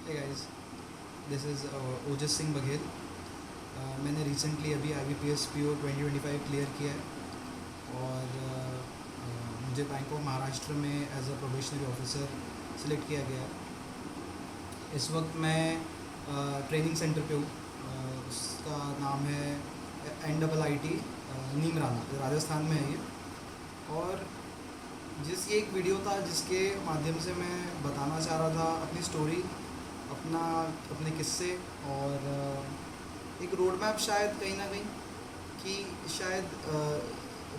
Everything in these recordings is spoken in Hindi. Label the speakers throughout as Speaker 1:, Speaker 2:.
Speaker 1: हे गाइस, दिस इज़ ओजस सिंह बघेल। मैंने रिसेंटली अभी IBPS PO 2025 क्लियर किया है और मुझे बैंक ऑफ महाराष्ट्र में as a probationary officer select किया गया है। इस वक्त मैं ट्रेनिंग सेंटर पे हूँ। उसका नाम है NIIT नीमराना, राजस्थान में है ये। और ये एक वीडियो था जिसके माध्यम से मैं बताना चाह रहा था अपनी स्टोरी, अपने किस्से और एक रोड मैप, शायद कहीं ना कहीं कि शायद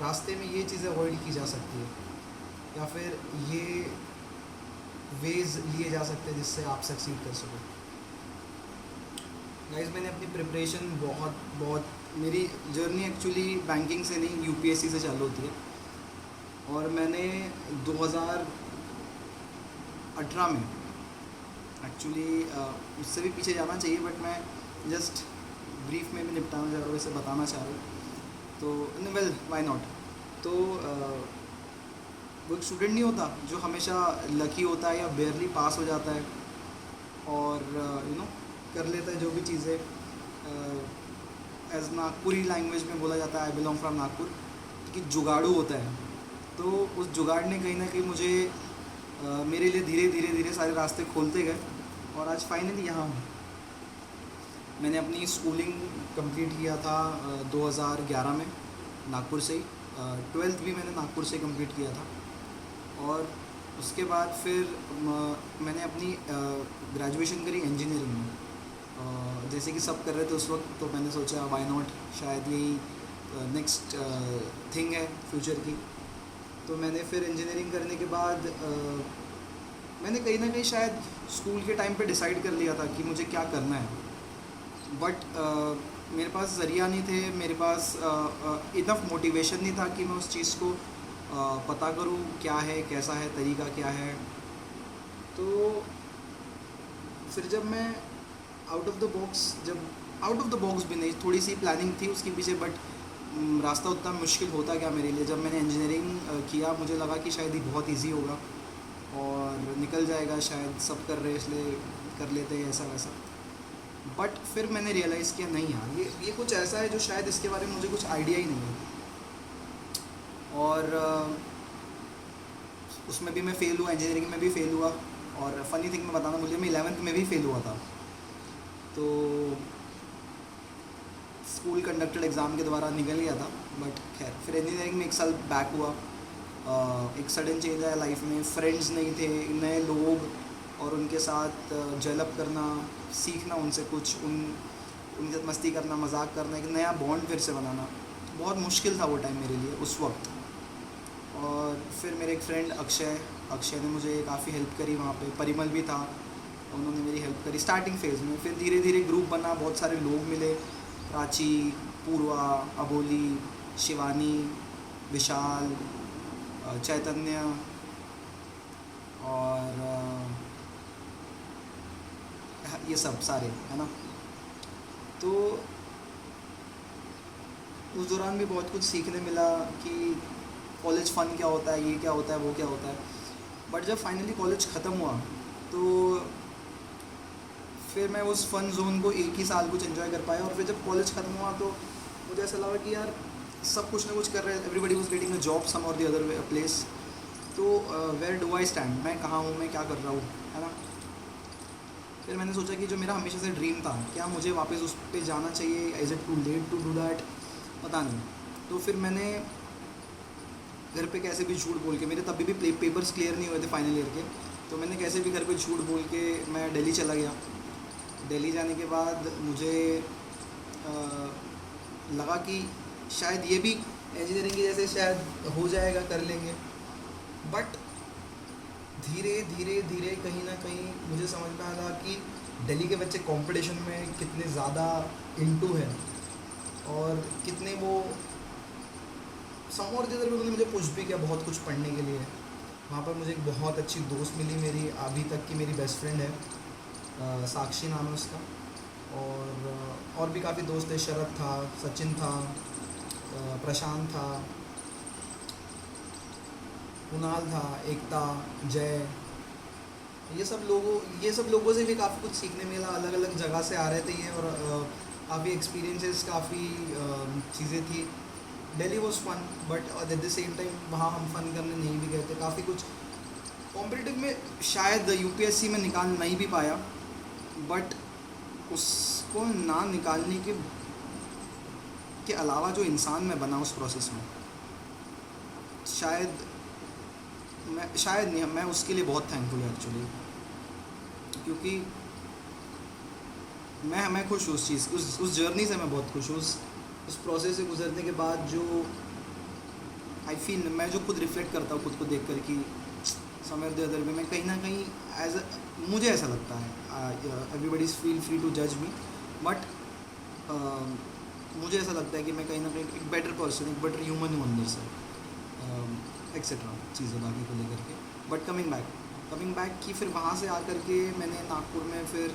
Speaker 1: रास्ते में ये चीज़ें अवॉइड की जा सकती है या फिर ये वेज लिए जा सकते हैं जिससे आप सक्सीड कर सको। गाइस, मैंने अपनी प्रिपरेशन बहुत बहुत मेरी जर्नी एक्चुअली बैंकिंग से नहीं, UPSC से चालू होती है। और मैंने 2018 में एक्चुअली उससे भी पीछे जाना चाहिए, बट मैं जस्ट ब्रीफ में भी निपटाना चाह रहा हूँ, इसे बताना चाह रहा हूँ। तो वेल, व्हाई नॉट। तो वो एक स्टूडेंट नहीं होता जो हमेशा लकी होता है या बेयरली पास हो जाता है और कर लेता है जो भी चीज़ें। एज नागपुरी लैंग्वेज में बोला जाता है, आई बिलोंग फ्रॉम नागपुर, कि जुगाड़ू होता है। तो उस जुगाड़ ने कहीं ना कहीं मुझे मेरे लिए धीरे धीरे धीरे सारे रास्ते खोलते गए और आज फाइनली यहाँ हूँ। मैंने अपनी स्कूलिंग कंप्लीट किया था 2011 में नागपुर से ही। 12th भी मैंने नागपुर से कंप्लीट किया था और उसके बाद फिर मैंने अपनी ग्रेजुएशन करी इंजीनियरिंग में। जैसे कि सब कर रहे थे उस वक्त, तो मैंने सोचा व्हाई नॉट, शायद यही नेक्स्ट थिंग है फ्यूचर की। तो मैंने फिर इंजीनियरिंग करने के बाद मैंने कहीं ना कहीं शायद स्कूल के टाइम पे डिसाइड कर लिया था कि मुझे क्या करना है, बट मेरे पास ज़रिया नहीं थे, मेरे पास इनफ मोटिवेशन नहीं था कि मैं उस चीज़ को पता करूँ क्या है, कैसा है, तरीका क्या है। तो फिर जब मैं आउट ऑफ द बॉक्स भी नहीं, थोड़ी सी प्लानिंग थी उसके पीछे, बट रास्ता उतना मुश्किल होता क्या मेरे लिए। जब मैंने इंजीनियरिंग किया, मुझे लगा कि शायद ये बहुत इजी होगा और निकल जाएगा, शायद सब कर रहे इसलिए कर लेते हैं ऐसा वैसा। बट फिर मैंने रियलाइज़ किया नहीं यार, ये कुछ ऐसा है जो शायद इसके बारे में मुझे कुछ आइडिया ही नहीं है। और उसमें भी मैं फ़ेल हुआ, इंजीनियरिंग में भी फ़ेल हुआ। और फ़नी थिंग मैं बताना, मुझे मैं 11th में भी फ़ेल हुआ था। तो स्कूल कंडक्टेड एग्ज़ाम के द्वारा निकल गया था, बट खैर फिर इंजीनियरिंग में 1 साल बैक हुआ। एक सडन चेंज आया लाइफ में, फ्रेंड्स नहीं थे, नए लोग, और उनके साथ जेलअप करना, सीखना उनसे कुछ, उनके साथ मस्ती करना, मजाक करना, एक नया बॉन्ड फिर से बनाना बहुत मुश्किल था वो टाइम मेरे लिए उस वक्त। और फिर मेरे एक फ्रेंड अक्षय ने मुझे काफ़ी हेल्प करी वहाँ पे, परिमल भी था, उन्होंने मेरी हेल्प करी स्टार्टिंग फेज़ में। फिर धीरे धीरे ग्रुप बना, बहुत सारे लोग मिले, प्राची, पूर्वा, अबोली, शिवानी, विशाल, चैतन्य और ये सब सारे, है ना। तो उस दौरान भी बहुत कुछ सीखने मिला कि कॉलेज फ़न क्या होता है, ये क्या होता है, वो क्या होता है। बट जब फाइनली कॉलेज ख़त्म हुआ तो फिर मैं उस फ़न जोन को एक ही साल कुछ एंजॉय कर पाया। और फिर जब कॉलेज ख़त्म हुआ तो मुझे ऐसा लगा कि यार सब कुछ ना कुछ कर रहे हैं, everybody was getting a job some और द अदर प्लेस। तो वेयर डू आई स्टैंड, मैं कहाँ हूँ, मैं क्या कर रहा हूँ, है ना। फिर मैंने सोचा कि जो मेरा हमेशा से ड्रीम था, क्या मुझे वापस उस पर जाना चाहिए, is it too late to do that, पता नहीं। तो फिर मैंने घर पे कैसे भी झूठ बोल के, मेरे तभी भी पेपर्स क्लियर नहीं हुए थे फाइनल ईयर के, तो मैंने कैसे भी घर पे झूठ बोल के मैं दिल्ली चला गया। दिल्ली जाने के बाद मुझे लगा कि शायद ये भी इंजीनियरिंग की जैसे शायद हो जाएगा, कर लेंगे। बट धीरे धीरे धीरे कहीं ना कहीं मुझे समझ में आया कि दिल्ली के बच्चे कंपटीशन में कितने ज़्यादा इनटू है और कितने वो सम और जिधर भी उन्होंने मुझे पुश भी किया बहुत कुछ पढ़ने के लिए। वहाँ पर मुझे एक बहुत अच्छी दोस्त मिली, मेरी अभी तक की मेरी बेस्ट फ्रेंड है, साक्षी नाम है उसका। और भी काफ़ी दोस्त थे, शरद था, सचिन था, प्रशांत था, कुणाल था, एकता, जय, ये सब लोगों से भी काफ़ी कुछ सीखने मिला, अलग अलग जगह से आ रहे थे ये, और काफ़ी एक्सपीरियंसेस, काफ़ी चीज़ें थी। Delhi was fun, but at the same time वहाँ हम फन करने नहीं भी गए थे। काफ़ी कुछ कॉम्पिटिटिव में शायद यूपीएससी में निकाल नहीं भी पाया, बट उसको ना निकालने के अलावा जो इंसान मैं बना उस प्रोसेस में, शायद शायद नहीं, मैं उसके लिए बहुत थैंकफुल हूँ एक्चुअली। क्योंकि मैं खुश हूँ उस चीज़, उस जर्नी से मैं बहुत खुश हूँ। उस प्रोसेस से गुजरने के बाद जो आई फील, मैं जो खुद रिफ्लेक्ट करता हूँ खुद को देख कर कि समवेयर द अदर वे मैं कहीं ना कहीं एज मुझे ऐसा लगता है, everybody is feel free to जज मी, बट मुझे ऐसा लगता है कि मैं कहीं ना कहीं एक बेटर पर्सन, एक बेटर ह्यूमन हूँ अंदर से, एक्सेट्रा चीज़ें बाकी को लेकर के। बट कमिंग बैक कि फिर वहाँ से आकर के मैंने नागपुर में, फिर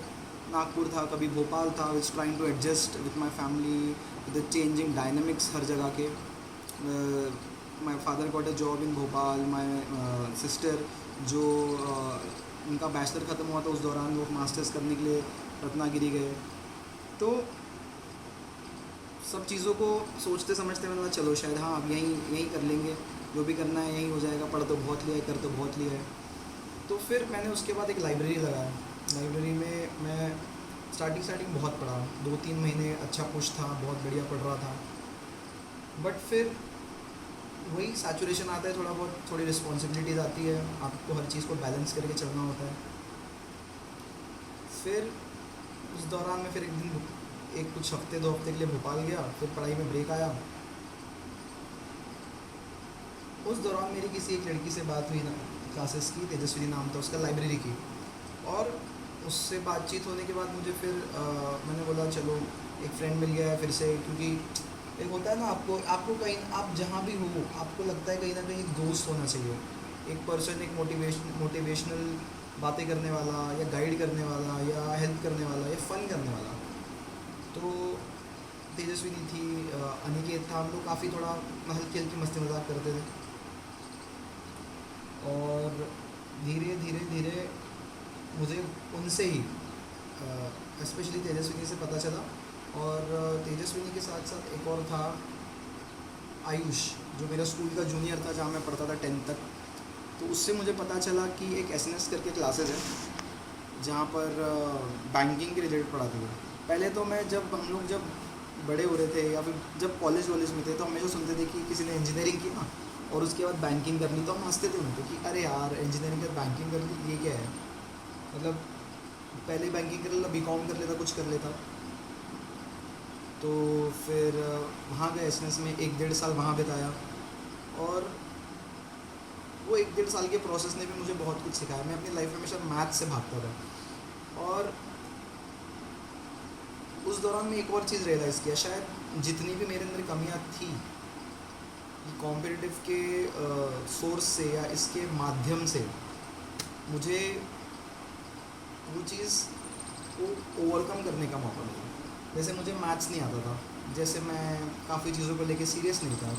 Speaker 1: नागपुर था, कभी भोपाल था, which trying to adjust with my family, with the changing dynamics हर जगह के। My father got a job in Bhopal, my sister जो उनका बैचलर ख़त्म हुआ था उस दौरान वो मास्टर्स करने के लिए रत्नागिरी गए। तो सब चीज़ों को सोचते समझते मैंने कहा चलो शायद हाँ अब यहीं कर लेंगे, जो भी करना है यहीं हो जाएगा, पढ़ तो बहुत लिया है, कर तो बहुत लिया है। तो फिर मैंने उसके बाद एक लाइब्रेरी लगाया। लाइब्रेरी में मैं स्टार्टिंग बहुत पढ़ा, 2-3 महीने अच्छा पुश था, बहुत बढ़िया पढ़ रहा था। बट फिर वही सैचुरेशन आता है, थोड़ा बहुत, थोड़ी रिस्पॉन्सिबिलिटीज़ आती है, आपको हर चीज़ को बैलेंस करके चलना होता है। फिर उस दौरान में फिर एक कुछ हफ्ते 2 हफ्ते के लिए भोपाल गया, फिर पढ़ाई में ब्रेक आया। उस दौरान मेरी किसी एक लड़की से बात हुई ना, क्लासेस की, तेजस्विनी नाम था उसका, लाइब्रेरी की। और उससे बातचीत होने के बाद मुझे फिर मैंने बोला चलो एक फ्रेंड मिल गया है फिर से, क्योंकि एक होता है ना, आपको कहीं, आप जहाँ भी हो आपको लगता है कहीं ना कहीं दोस्त होना चाहिए, एक पर्सन, एक मोटिवेशनल बातें करने वाला, या गाइड करने वाला, या हेल्प करने वाला, या फ़न करने वाला। तो तेजस्विनी थी, अनिकेत था, हम लोग काफ़ी थोड़ा हल्की हल्की मस्ती मजाक करते थे। और धीरे धीरे धीरे मुझे उनसे ही स्पेशली तेजस्विनी से पता चला। और तेजस्विनी के साथ साथ एक और था, आयुष, जो मेरा स्कूल का जूनियर था, जहाँ मैं पढ़ता था 10th तक। तो उससे मुझे पता चला कि एक एसएनएस करके क्लासेस है जहाँ पर बैंकिंग के रिलेटेड पढ़ाते थे। पहले तो मैं, जब बड़े हो रहे थे या फिर जब कॉलेज में थे, तो हमेशा सुनते थे कि किसी ने इंजीनियरिंग की ना और उसके बाद बैंकिंग करनी, तो हम हंसते थे उनको कि अरे यार इंजीनियरिंग कर बैंकिंग कर ली, ये क्या है, मतलब पहले बैंकिंग कर लेता, बीकॉम कर लेता, कुछ कर लेता। तो फिर वहाँ गए एसएनएस में, 1-1.5 साल वहाँ बिताया। और वो 1-1.5 साल के प्रोसेस ने भी मुझे बहुत कुछ सिखाया। मैं अपनी लाइफ में हमेशा मैथ से भागता था, और उस दौरान में एक और चीज़ रियलाइज़ किया, शायद जितनी भी मेरे अंदर कमियाँ थी, ये कॉम्पिटिटिव के सोर्स से या इसके माध्यम से मुझे वो चीज़ को ओवरकम करने का मौका मिला। जैसे मुझे मैथ्स नहीं आता था, जैसे मैं काफ़ी चीज़ों को लेके सीरियस नहीं था,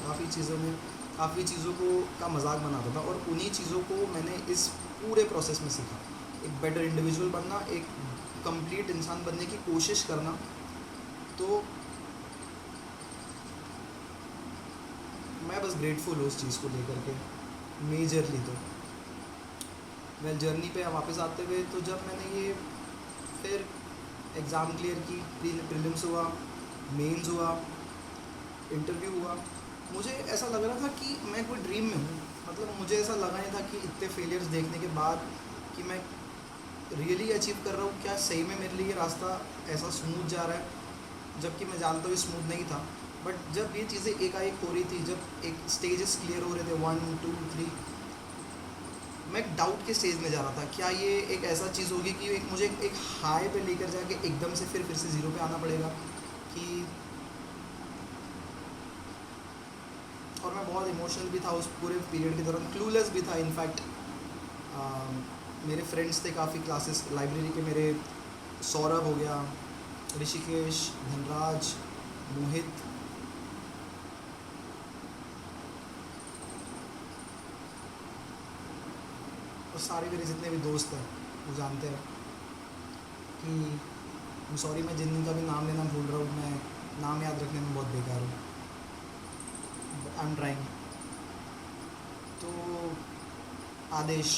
Speaker 1: काफ़ी चीज़ों को का मजाक बनाता था, और उन्हीं चीज़ों को मैंने इस पूरे प्रोसेस में सीखा। एक बेटर इंडिविजुअल बनना, एक कंप्लीट इंसान बनने की कोशिश करना। तो मैं बस ग्रेटफुल हूँ उस चीज़ को लेकर के, मेजरली। तो वेल, जर्नी पे वापस आते हुए, तो जब मैंने ये फिर एग्ज़ाम क्लियर की, प्रीलिम्स हुआ, मेंस हुआ, इंटरव्यू हुआ, मुझे ऐसा लग रहा था कि मैं कोई ड्रीम में हूँ। मतलब मुझे ऐसा लगा नहीं था कि इतने फेलियर्स देखने के बाद कि मैं रियली अचीव कर रहा हूँ, क्या सही में मेरे लिए ये रास्ता ऐसा स्मूथ जा रहा है, जबकि मैं जानता हूँ स्मूथ नहीं था। बट जब ये चीज़ें एकाएक हो रही थी, जब एक स्टेजेस क्लियर हो रहे थे, 1 2 3, मैं एक डाउट के स्टेज में जा रहा था, क्या ये एक ऐसा चीज़ होगी कि मुझे एक हाई पे लेकर जाके एकदम से फिर से ज़ीरो पे आना पड़ेगा कि। और मैं बहुत इमोशनल भी था उस पूरे पीरियड के दौरान, क्लूलेस भी था इनफैक्ट। मेरे फ्रेंड्स थे काफ़ी क्लासेस लाइब्रेरी के, मेरे सौरभ हो गया, ऋषिकेश, धनराज, मोहित, और सारे मेरे जितने भी दोस्त हैं, वो जानते हैं कि सॉरी, मैं जिन का भी नाम लेना भूल रहा हूँ, मैं नाम याद रखने में बहुत बेकार हूँ, आई एम ट्राइंग। तो आदेश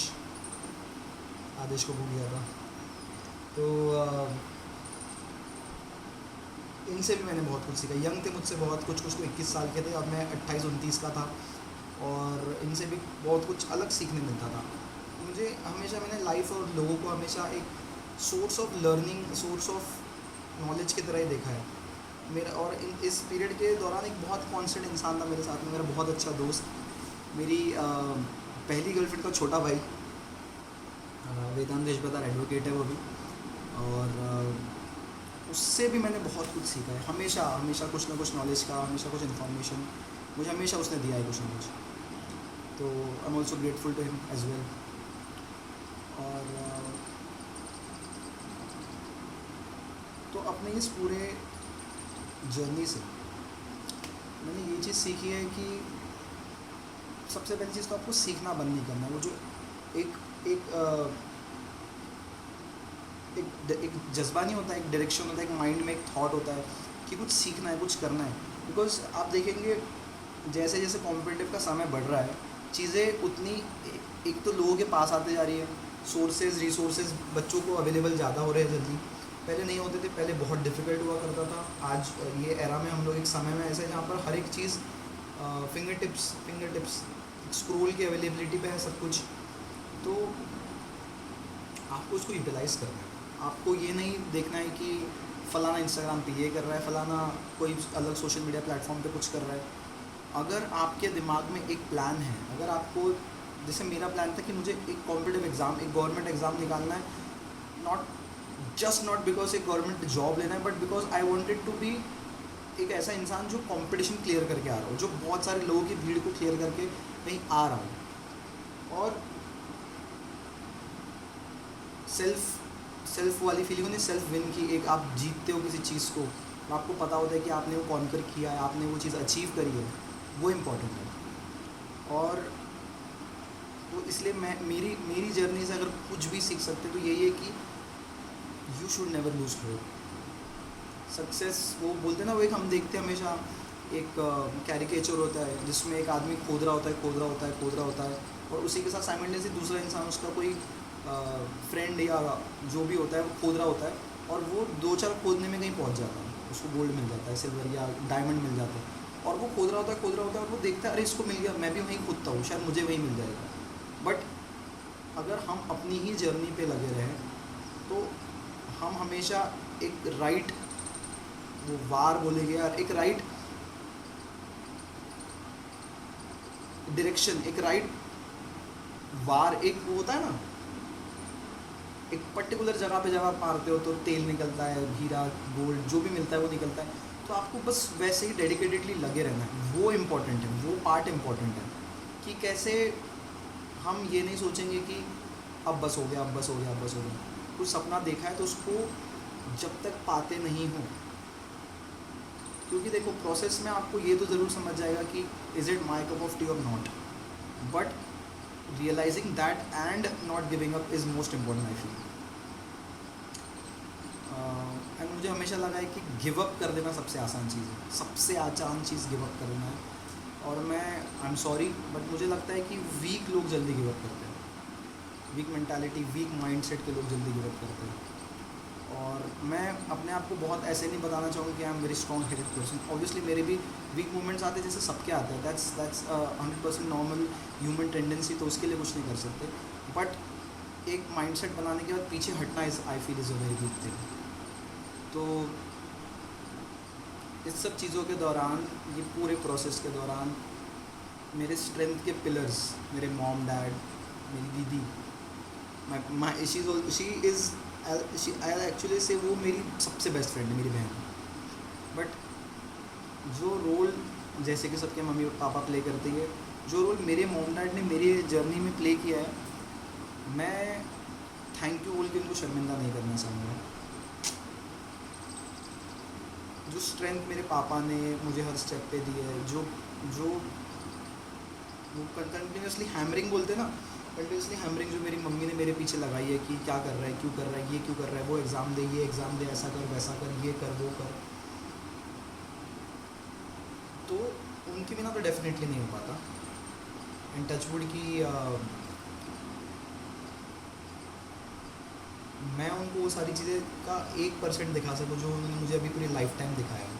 Speaker 1: आदेश को भूल गया था। तो इनसे भी मैंने बहुत कुछ सीखा। यंग थे मुझसे बहुत कुछ, कुछ तो 21 साल के थे, अब मैं 28-29 का था, और इनसे भी बहुत कुछ अलग सीखने मिलता था मुझे। हमेशा मैंने लाइफ और लोगों को हमेशा एक source of learning, source of knowledge की तरह ही देखा है मेरा। और इस पीरियड के दौरान एक बहुत कॉन्स्टेंट इंसान था मेरे साथ में, मेरा बहुत अच्छा दोस्त, मेरी पहली गर्लफ्रेंड का छोटा भाई, वेदांत देशबतार, एडवोकेट है वो भी। और उससे भी मैंने बहुत कुछ सीखा है। हमेशा हमेशा कुछ ना कुछ नॉलेज का, हमेशा कुछ इन्फॉर्मेशन मुझे हमेशा उसने दिया है, कुछ ना कुछ। तो I am also grateful to him as well. और तो अपने इस पूरे जर्नी से मैंने ये चीज़ सीखी है कि सबसे पहली चीज़ तो आपको सीखना बंद नहीं करना। वो जो एक एक एक जज्बा नहीं होता, एक डायरेक्शन होता है, एक माइंड में एक थॉट होता है कि कुछ सीखना है, कुछ करना है। बिकॉज आप देखेंगे जैसे जैसे कॉम्पिटिटिव का समय बढ़ रहा है, चीज़ें उतनी एक तो लोगों के पास आते जा रही है, सोर्सेज रिसोर्सेज बच्चों को अवेलेबल ज़्यादा हो रहे हैं जल्दी, पहले नहीं होते थे, पहले बहुत डिफ़िकल्ट हुआ करता था। आज ये एरा में हम लोग एक समय में ऐसे जहाँ पर हर एक चीज़ फिंगर टिप्स स्क्रोल की अवेलेबिलिटी पे है सब कुछ। तो आपको उसको यूटिलाइज़ करना है। आपको ये नहीं देखना है कि फ़लाना इंस्टाग्राम पे ये कर रहा है, फ़लाना कोई अलग सोशल मीडिया प्लेटफॉर्म पे कुछ कर रहा है। अगर आपके दिमाग में एक प्लान है, अगर आपको, जैसे मेरा प्लान था कि मुझे एक कॉम्पिटिटिव एग्ज़ाम, एक गवर्नमेंट एग्ज़ाम निकालना है, नॉट बिकॉज एक गवर्नमेंट जॉब लेना है, but because I wanted to be एक ऐसा इंसान जो कंपटीशन क्लियर करके आ रहा हो, जो बहुत सारे लोगों की भीड़ को क्लियर करके कहीं आ रहा हो। और सेल्फ वाली फीलिंग नहीं, सेल्फ विन की, एक आप जीतते हो किसी चीज़ को, आपको पता होता है कि आपने वो कॉन्कर किया है, आपने वो चीज़ अचीव करी है, वो इम्पोर्टेंट है। और तो इसलिए मैं मेरी जर्नी से अगर कुछ भी सीख सकते तो यही है कि you should never lose hope. Success, वो बोलते हैं ना, वो एक हम देखते हैं हमेशा एक कैरिकेचर होता है जिसमें एक आदमी खोद रहा होता है, और उसी के साथ साइमल्टेनियसली दूसरा इंसान, उसका कोई फ्रेंड या जो भी होता है, वो खोद रहा होता है, और वो 2-4 खोदने में कहीं पहुंच जाता है, उसको गोल्ड मिल जाता है, सिल्वर या डायमंड मिल जाता है, और वो खोद रहा होता है और वो देखता है, अरे इसको मिल गया, मैं भी वहीं खोदता हूँ, शायद मुझे वहीं मिल जाएगा। बट अगर हम अपनी ही जर्नी पे लगे रहें तो हम हमेशा एक राइट, वो वार बोलेंगे यार, एक राइट डायरेक्शन, एक राइट वार, एक वो होता है ना, एक पर्टिकुलर जगह पे जब आप मारते हो तो तेल निकलता है, हीरा गोल्ड जो भी मिलता है वो निकलता है। तो आपको बस वैसे ही डेडिकेटेडली लगे रहना है, वो इम्पॉर्टेंट है, वो पार्ट इम्पॉर्टेंट है कि कैसे हम ये नहीं सोचेंगे कि अब बस हो गया। कुछ सपना देखा है तो उसको जब तक पाते नहीं हो, क्योंकि देखो प्रोसेस में आपको ये तो ज़रूर समझ जाएगा कि is it my cup of tea और not, but realizing that and not giving up is most important I feel. And मुझे हमेशा लगा है कि गिव अप कर देना सबसे आसान चीज़ है, सबसे आसान चीज़ गिव अप कर देना है। और मैं आई एम सॉरी बट मुझे लगता है कि वीक लोग जल्दी गिव अप करते हैं, वीक मेंटालिटी, वीक माइंडसेट के लोग जल्दी गिव अप करते हैं। और मैं अपने आप को बहुत ऐसे नहीं बताना चाहूँगा कि I am very strong headed person. Obviously मेरे भी वीक मोमेंट्स आते हैं, जैसे सबके आते हैं, दैट्स 100% नॉर्मल ह्यूमन टेंडेंसी, तो उसके लिए कुछ नहीं कर सकते। बट एक माइंडसेट बनाने के बाद पीछे हटना is, I feel, is a very good thing. तो इस सब चीज़ों के दौरान, ये पूरे प्रोसेस के दौरान, मेरे स्ट्रेंथ के पिलर्स, मेरे मॉम डैड, मेरी दीदी, my she is I actually से वो मेरी सबसे बेस्ट फ्रेंड है, मेरी बहन। बट जो रोल, जैसे कि सबके मम्मी पापा प्ले करते हैं, जो रोल मेरे मॉम डैड ने मेरी जर्नी में प्ले किया है, मैं थैंक यू बोल के उनको शर्मिंदा नहीं करना चाहूँगा। जो स्ट्रेंथ मेरे पापा ने मुझे हर स्टेप पे दी है, जो वो कंटिन्यूसली हैमरिंग बोलते हैं ना, कंटिन्यूसली हैमरिंग जो मेरी मम्मी ने मेरे पीछे लगाई है कि क्या कर रहा है, क्यों कर रहा है, ये क्यों कर रहा है, वो एग्ज़ाम दे, ये एग्ज़ाम दे, ऐसा कर वैसा कर, ये कर वो कर, तो उनके बिना तो डेफिनेटली नहीं हो पाता। एंड टचवुड की मैं उनको वो सारी चीज़ें का 1% दिखा सकूँ जो उन्होंने मुझे अभी पूरी लाइफ टाइम दिखाया है।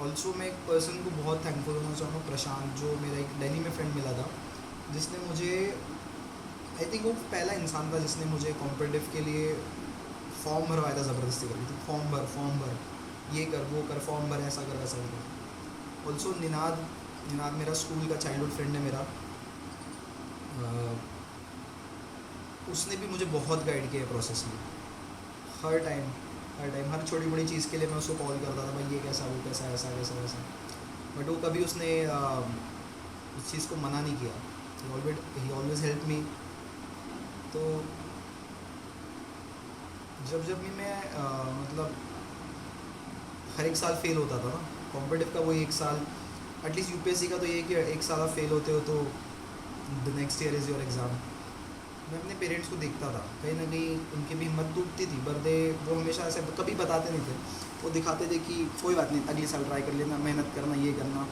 Speaker 1: ऑल्सो मैं एक पर्सन को बहुत थैंकफुल होना चाहूँगा, प्रशांत, जो मेरा एक दिल्ली में फ्रेंड मिला था, जिसने मुझे, आई थिंक वो पहला इंसान था जिसने मुझे कॉम्पिटिटिव के लिए फॉर्म भरवाया था ज़बरदस्ती करके, तो फॉर्म भर, ये कर वो कर, फॉर्म भर, ऐसा कर वैसा कर। ऑल्सो निनाद, मेरा स्कूल का चाइल्डहुड फ्रेंड है मेरा, उसने भी मुझे बहुत गाइड किया प्रोसेस में। हर टाइम हर छोटी बड़ी चीज़ के लिए मैं उसको कॉल करता था, भाई ये कैसा, वो कैसा, ऐसा कैसा वैसा, बट वो कभी उसने उस चीज़ को मना नहीं किया। ही ऑलवेज हेल्प मी। तो जब भी मैं मतलब हर एक साल फेल होता था ना, कॉम्पिटिटिव का वो एक साल, एटलीस्ट यूपीएससी का तो ये कि एक साल आप फेल होते हो तो the next year is your exam. मैं अपने पेरेंट्स को देखता था, कहीं ना कहीं उनकी भी हिम्मत टूटती थी, पर वो हमेशा ऐसे कभी बताते नहीं थे, वो दिखाते थे कि कोई बात नहीं, अगले साल ट्राई कर लेना, मेहनत करना, ये करना।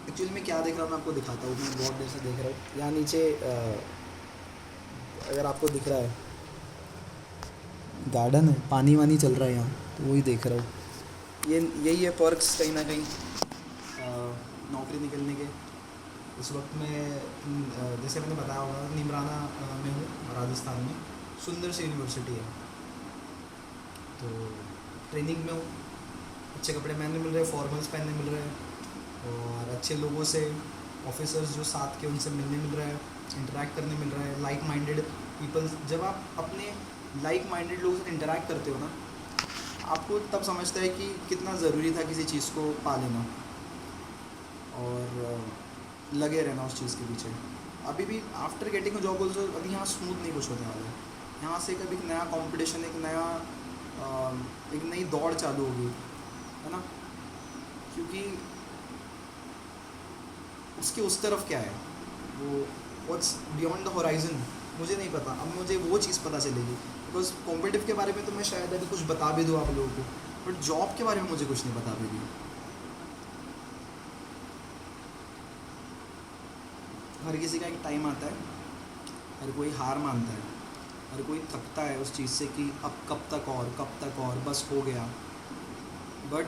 Speaker 1: एक्चुअली मैं क्या देख रहा हूँ मैं आपको दिखाता हूँ, मैं बहुत देर से देख रहा हूँ। यहाँ नीचे अगर आपको दिख रहा है गार्डन है, पानी वानी चल रहा है यहाँ, तो वही देख रहा हूँ। यही है पर्क्स कहीं ना कहीं नौकरी निकलने के। इस वक्त मैं जैसे मैंने बताया होगा निमराना में हूँ, राजस्थान में, सुंदर सी यूनिवर्सिटी है, तो ट्रेनिंग में हूँ। अच्छे कपड़े पहनने मिल रहे हैं, फॉर्मल्स पहनने मिल रहे हैं, और अच्छे लोगों से, ऑफिसर्स जो साथ के, उनसे मिलने मिल रहा है, इंटरेक्ट करने मिल रहा है, लाइक माइंडेड पीपल्स। जब आप अपने लाइक माइंडेड लोगों से इंटरेक्ट करते हो ना, आपको तब समझता है कि कितना ज़रूरी था किसी चीज़ को पा लेना और लगे रहना उस चीज़ के पीछे। अभी भी after getting a job also अभी यहाँ स्मूथ नहीं कुछ होने वाला है। यहाँ से कभी एक नया कंपटीशन, एक नई दौड़ चालू होगी, है ना, क्योंकि उसके उस तरफ क्या है, वो व्हाट्स बियॉन्ड द होराइजन, मुझे नहीं पता। अब मुझे वो चीज़ पता चलेगी, बिकॉज कॉम्पिटिटिव के बारे में तो मैं शायद अभी कुछ बता भी दूँ आप लोगों को, बट जॉब के बारे में मुझे कुछ नहीं पता अभी भी। हर किसी का एक टाइम आता है, हर कोई हार मानता है, हर कोई थकता है उस चीज़ से कि अब कब तक और बस हो गया। बट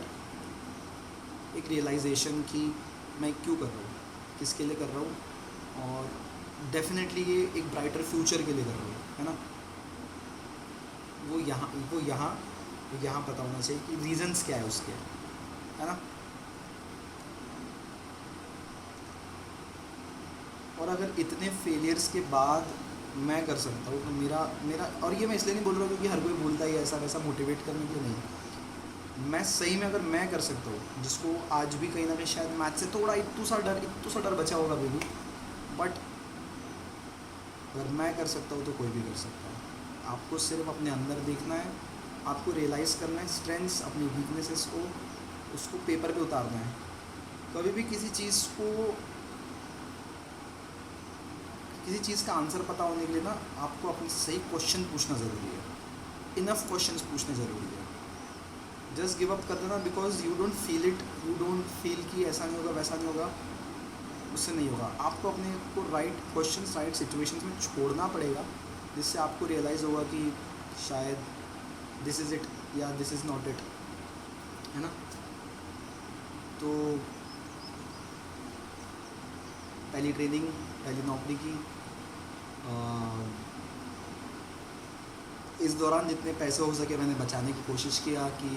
Speaker 1: एक रियलाइजेशन कि मैं क्यों कर रहा हूँ, किसके लिए कर रहा हूँ, और डेफिनेटली ये एक ब्राइटर फ्यूचर के लिए कर रहा हूँ, है ना। वो यहाँ पता होना चाहिए कि रीजंस क्या है उसके, है ना। और अगर इतने फेलियर्स के बाद मैं कर सकता हूँ तो मेरा और ये मैं इसलिए नहीं बोल रहा हूँ क्योंकि हर कोई बोलता है ऐसा वैसा मोटिवेट करने के लिए, नहीं। मैं सही में अगर मैं कर सकता हूँ, जिसको आज भी कहीं ना कहीं शायद मैथ से थोड़ा इतू सा डर बचा होगा अभी भी, बट अगर मैं कर सकता हूँ तो कोई भी कर सकता है। आपको सिर्फ अपने अंदर देखना है, आपको रियलाइज़ करना है स्ट्रेंथ्स, अपनी वीकनेसेस को, उसको पेपर पे उतारना है। कभी भी किसी चीज़ का आंसर पता होने के लिए ना आपको अपने सही क्वेश्चन पूछना ज़रूरी है, इनफ क्वेश्चंस पूछने ज़रूरी है। जस्ट गिव अप कर देना बिकॉज यू डोंट फील कि ऐसा नहीं होगा वैसा नहीं होगा, उससे नहीं होगा। आपको अपने को राइट क्वेश्चंस, राइट सिचुएशंस में छोड़ना पड़ेगा, जिससे आपको रियलाइज़ होगा कि शायद दिस इज़ इट या दिस इज़ नॉट इट, है ना। तो पहली ट्रेनिंग, पहली नौकरी की, इस दौरान जितने पैसे हो सके मैंने बचाने की कोशिश किया कि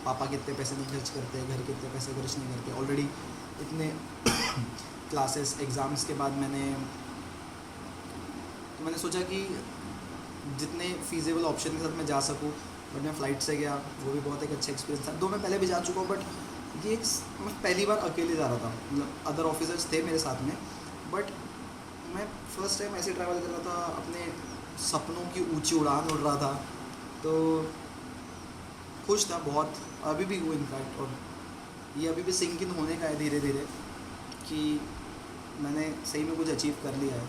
Speaker 1: पापा कितने पैसे नहीं खर्च करते, घर कितने पैसे खर्च नहीं करते। ऑलरेडी इतने क्लासेस, एग्ज़ाम्स के बाद मैंने सोचा कि जितने फीजेबल ऑप्शन के साथ मैं जा सकूं, बट मैं फ़्लाइट से गया, वो भी बहुत एक अच्छा एक्सपीरियंस था। 2 मैं पहले भी जा चुका हूँ, बट ये मैं पहली बार अकेले जा रहा था, मतलब अदर ऑफिसर्स थे मेरे साथ में, बट मैं फ़र्स्ट टाइम ऐसे ट्रैवल कर रहा था, अपने सपनों की ऊंची उड़ान उड़ रहा था, तो खुश था बहुत, अभी भी हूँ इनफैक्ट, और ये अभी भी सिंक इन होने का है धीरे धीरे। कि मैंने सही में कुछ अचीव कर लिया है।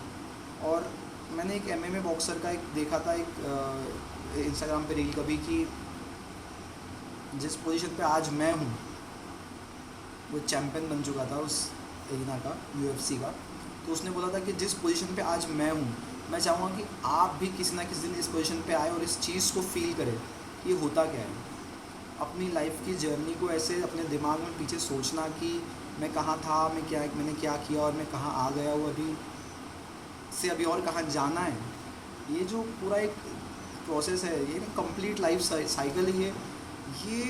Speaker 1: और मैंने एक MMA बॉक्सर का एक देखा था, एक इंस्टाग्राम पे रील कभी, कि जिस पोजीशन पे आज मैं हूँ, वो चैम्पियन बन चुका था उस एरिना का, UFC का। तो उसने बोला था कि जिस पोजीशन पे आज मैं हूँ, मैं चाहूँगा कि आप भी किसी ना किसी दिन इस पोजीशन पे आए और इस चीज़ को फील करें कि ये होता क्या है। अपनी लाइफ की जर्नी को ऐसे अपने दिमाग में पीछे सोचना कि मैं कहाँ था, मैंने क्या किया और मैं कहाँ आ गया हूँ अभी से, अभी और कहाँ जाना है। ये जो पूरा एक प्रोसेस है, ये कंप्लीट लाइफ साइकिल ही है ये।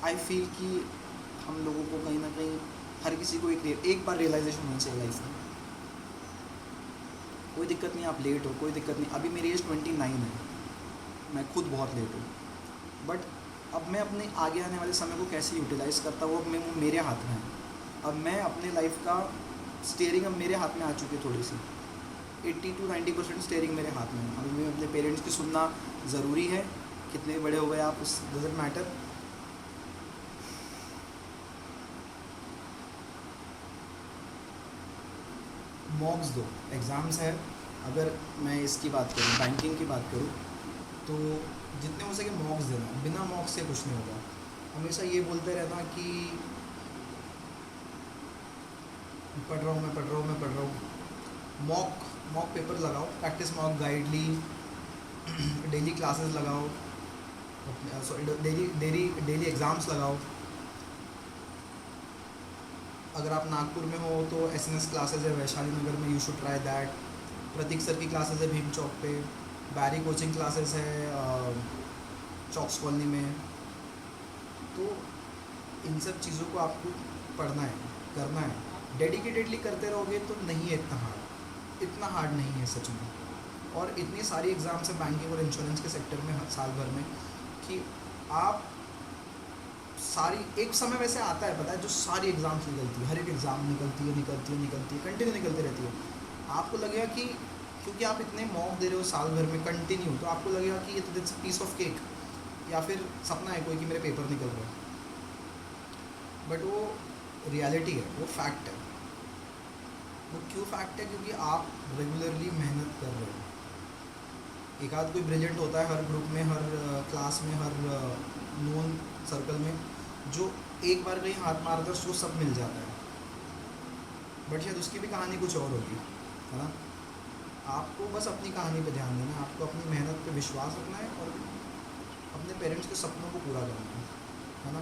Speaker 1: आई फील कि हम लोगों को कहीं ना कहीं, हर किसी को एक बार रियलाइजेशन होना चाहिए लाइफ में। कोई दिक्कत नहीं, आप लेट हो, कोई दिक्कत नहीं। अभी मेरी एज 29 है, मैं खुद बहुत लेट हूँ, बट अब मैं अपने आगे आने वाले समय को कैसे यूटिलाइज़ करता हूँ, अब मेरे हाथ में है। अब मैं अपने लाइफ का स्टीयरिंग अब मेरे हाथ में आ चुकी है, थोड़ी सी 80 to 90% स्टीयरिंग मेरे हाथ में है। अभी मैं अपने पेरेंट्स की सुनना ज़रूरी है, कितने बड़े हो गए आप, उस डजंट मैटर। मॉक्स दो, एग्ज़ाम्स है। अगर मैं इसकी बात करूँ, बैंकिंग की बात करूँ, तो जितने हो सके मॉक्स देना, बिना मॉक्स से कुछ नहीं होगा। हमेशा ये बोलते रहना कि पढ़ रहा हूँ मैं पढ़ रहा हूँ। मॉक पेपर लगाओ, प्रैक्टिस मॉक गाइडली, डेली क्लासेस लगाओ, डेली एग्ज़ाम्स लगाओ। अगर आप नागपुर में हो तो SNS क्लासेस है वैशाली नगर में, you should try that. Prateek sir की क्लासेस है भीम चौक पे। बैरी कोचिंग क्लासेस है चौक्स कॉलोनी में। तो इन सब चीज़ों को आपको पढ़ना है, करना है। डेडिकेटेडली करते रहोगे तो नहीं है इतना हार्ड नहीं है सच में। और इतनी सारी एग्ज़ाम्स है बैंकिंग और इंश्योरेंस के सेक्टर में साल भर में, कि आप सारी, एक समय वैसे आता है पता है, जो सारी एग्ज़ाम्स निकलती है, हर एक एग्ज़ाम निकलती है, कंटिन्यू निकलती रहती है। आपको लगेगा कि क्योंकि आप इतने मॉक दे रहे हो साल भर में कंटिन्यू, तो आपको लगेगा कि ये तो इट्स पीस ऑफ केक, या फिर सपना है कोई कि मेरे पेपर निकल रहे हैं। बट वो रियलिटी है, वो फैक्ट है। वो क्यों फैक्ट है? क्योंकि आप रेगुलरली मेहनत कर रहे हो। एक आध कोई ब्रिलियंट होता है हर ग्रुप में, हर क्लास में, हर नोन सर्कल में, जो एक बार कहीं हाथ मारता है उसको सब मिल जाता है, बट शायद उसकी भी कहानी कुछ और होगी, है ना। आपको बस अपनी कहानी पे ध्यान देना है, आपको अपनी मेहनत पे विश्वास रखना है और अपने पेरेंट्स के सपनों को पूरा करना है ना।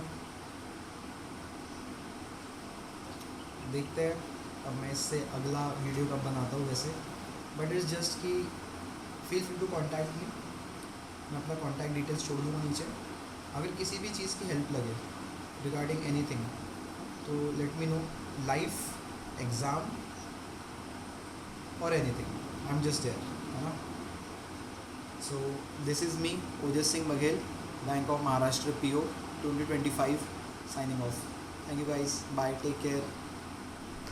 Speaker 1: देखते हैं अब मैं इससे अगला वीडियो कब बनाता हूँ वैसे, बट इट्स जस्ट कि feel free to contact me. मैं अपना कॉन्टैक्ट डिटेल्स छोड़ दूँगा नीचे। अगर किसी भी चीज़ की हेल्प लगे रिगार्डिंग एनीथिंग, तो let me know. Life, exam और anything, I am just there, है ना। So this is me, Ojas Singh Baghel, bank of Maharashtra PO 2025, signing off. Thank you guys, bye, take care.